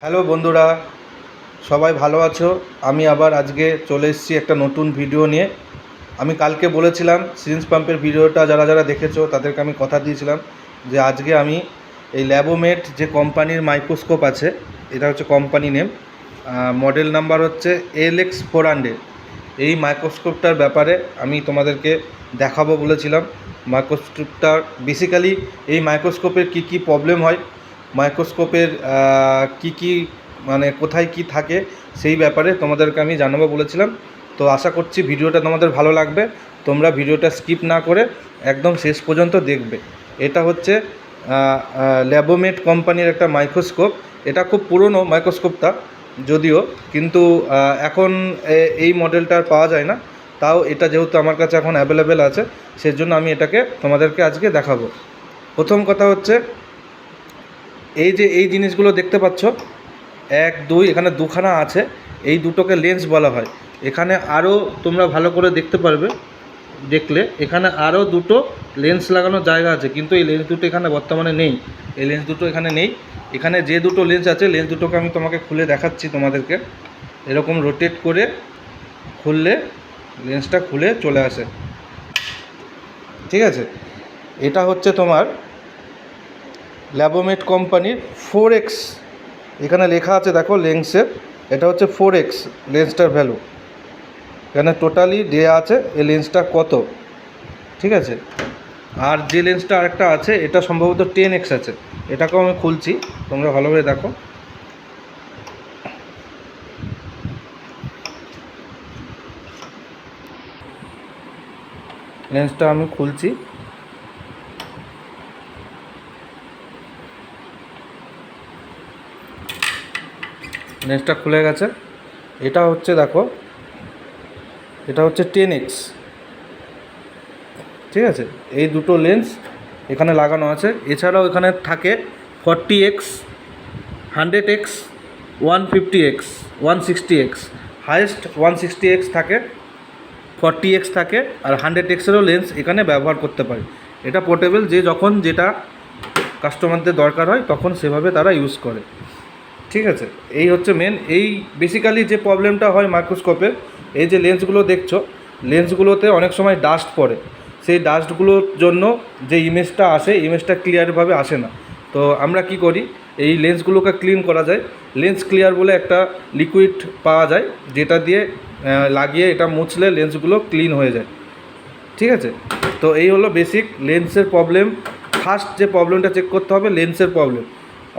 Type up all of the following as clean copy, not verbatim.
Hello বন্ধুরা, সবাই ভালো আছো? আমি আবার আজকে চলে এসেছি একটা নতুন ভিডিও নিয়ে। আমি কালকে বলেছিলাম সিরিঞ্জ পাম্পের ভিডিওটা যারা যারা দেখেছো তাদেরকে আমি কথা দিয়েছিলাম যে আজকে আমি এই ল্যাবোমেট যে কোম্পানির মাইক্রোস্কোপ আছে, এটা হচ্ছে কোম্পানি নেম, মডেল নাম্বার হচ্ছে LX400। এই মাইক্রোস্কোপটার ব্যাপারে আমি তোমাদেরকে দেখাবো বলেছিলাম। মাইক্রোস্কোপটার বেসিক্যালি এই মাইক্রোস্কোপের কী কী প্রবলেম হয়, মাইক্রোস্কোপের কী কী মানে কোথায় কি থাকে সেই ব্যাপারে তোমাদেরকে আমি জানাবো বলেছিলাম। তো আশা করছি ভিডিওটা তোমাদের ভালো লাগবে। তোমরা ভিডিওটা স্কিপ না করে একদম শেষ পর্যন্ত দেখবে। এটা হচ্ছে ল্যাবোমেট কোম্পানির একটা মাইক্রোস্কোপ। এটা খুব পুরনো মাইক্রোস্কোপটা যদিও, কিন্তু এখন এই মডেলটা আর পাওয়া যায় না। তাও এটা যেহেতু আমার কাছে এখন অ্যাভেলেবেল আছে, সেজন্য আমি এটাকে তোমাদেরকে আজকে দেখাবো। প্রথম কথা হচ্ছে এই যে এই জিনিসগুলো দেখতে পাচ্ছ, 1 2 এখানে দুখানা আছে, এই দুটোকে লেন্স বলা হয়। এখানে আরও তোমরা ভালো করে দেখতে পারবে, দেখলে এখানে আরও দুটো লেন্স লাগানোর জায়গা আছে, কিন্তু এই লেন্স দুটো এখানে বর্তমানে নেই। এই লেন্স দুটো এখানে নেই। এখানে যে দুটো লেন্স আছে, লেন্স দুটোকে আমি তোমাকে খুলে দেখাচ্ছি তোমাদেরকে। এরকম রোটেট করে খুললে লেন্সটা খুলে চলে আসে, ঠিক আছে? এটা হচ্ছে তোমার ল্যাবোমেট কোম্পানির 4x, এখানে লেখা আছে দেখো লেন্সের, এটা হচ্ছে 4x লেন্সটার ভ্যালু। এখানে টোটালি দেওয়া আছে এই লেন্সটা কত, ঠিক আছে? আর যে লেন্সটা আরেকটা আছে এটা সম্ভবত 10x আছে, এটাকেও আমি খুলছি, তোমরা ভালোভাবে দেখো। লেন্সটা আমি খুলছি, লেন্সটা খুলে গেছে। এটা হচ্ছে দেখো, এটা হচ্ছে 10x, ঠিক আছে? এই দুটো লেন্স এখানে লাগানো আছে। এছাড়াও এখানে থাকে 40x, 100x, 150x, 160x, highest 160x থাকে, 40x থাকে, আর 100xেরও লেন্স এখানে ব্যবহার করতে পারে। এটা পোর্টেবল, যে যখন যেটা কাস্টমারদের দরকার হয় তখন সেভাবে তারা ইউজ করে, ঠিক আছে? এই হচ্ছে মেন। এই বেসিক্যালি যে প্রবলেমটা হয় মাইক্রোস্কোপের, এই যে লেন্সগুলো দেখছো, লেন্সগুলোতে অনেক সময় ডাস্ট পড়ে। সেই ডাস্টগুলোর জন্য যে ইমেজটা আসে, ইমেজটা ক্লিয়ারভাবে আসে না। তো আমরা কি করি, এই লেন্সগুলোকে ক্লিন করা যায়। লেন্স ক্লিয়ার বলে একটা লিকুইড পাওয়া যায়, যেটা দিয়ে লাগিয়ে এটা মুছলে লেন্সগুলো ক্লিন হয়ে যায়, ঠিক আছে? তো এই হলো বেসিক লেন্সের প্রবলেম। ফার্স্ট যে প্রবলেমটা চেক করতে হবে লেন্সের প্রবলেম।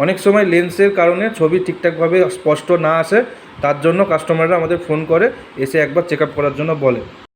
অনেক সময় লেন্সের কারণে ছবি ঠিকঠাকভাবে স্পষ্ট না আসে, তার জন্য কাস্টমাররা আমাদের ফোন করে, এসে একবার চেক আপ করার জন্য বলে।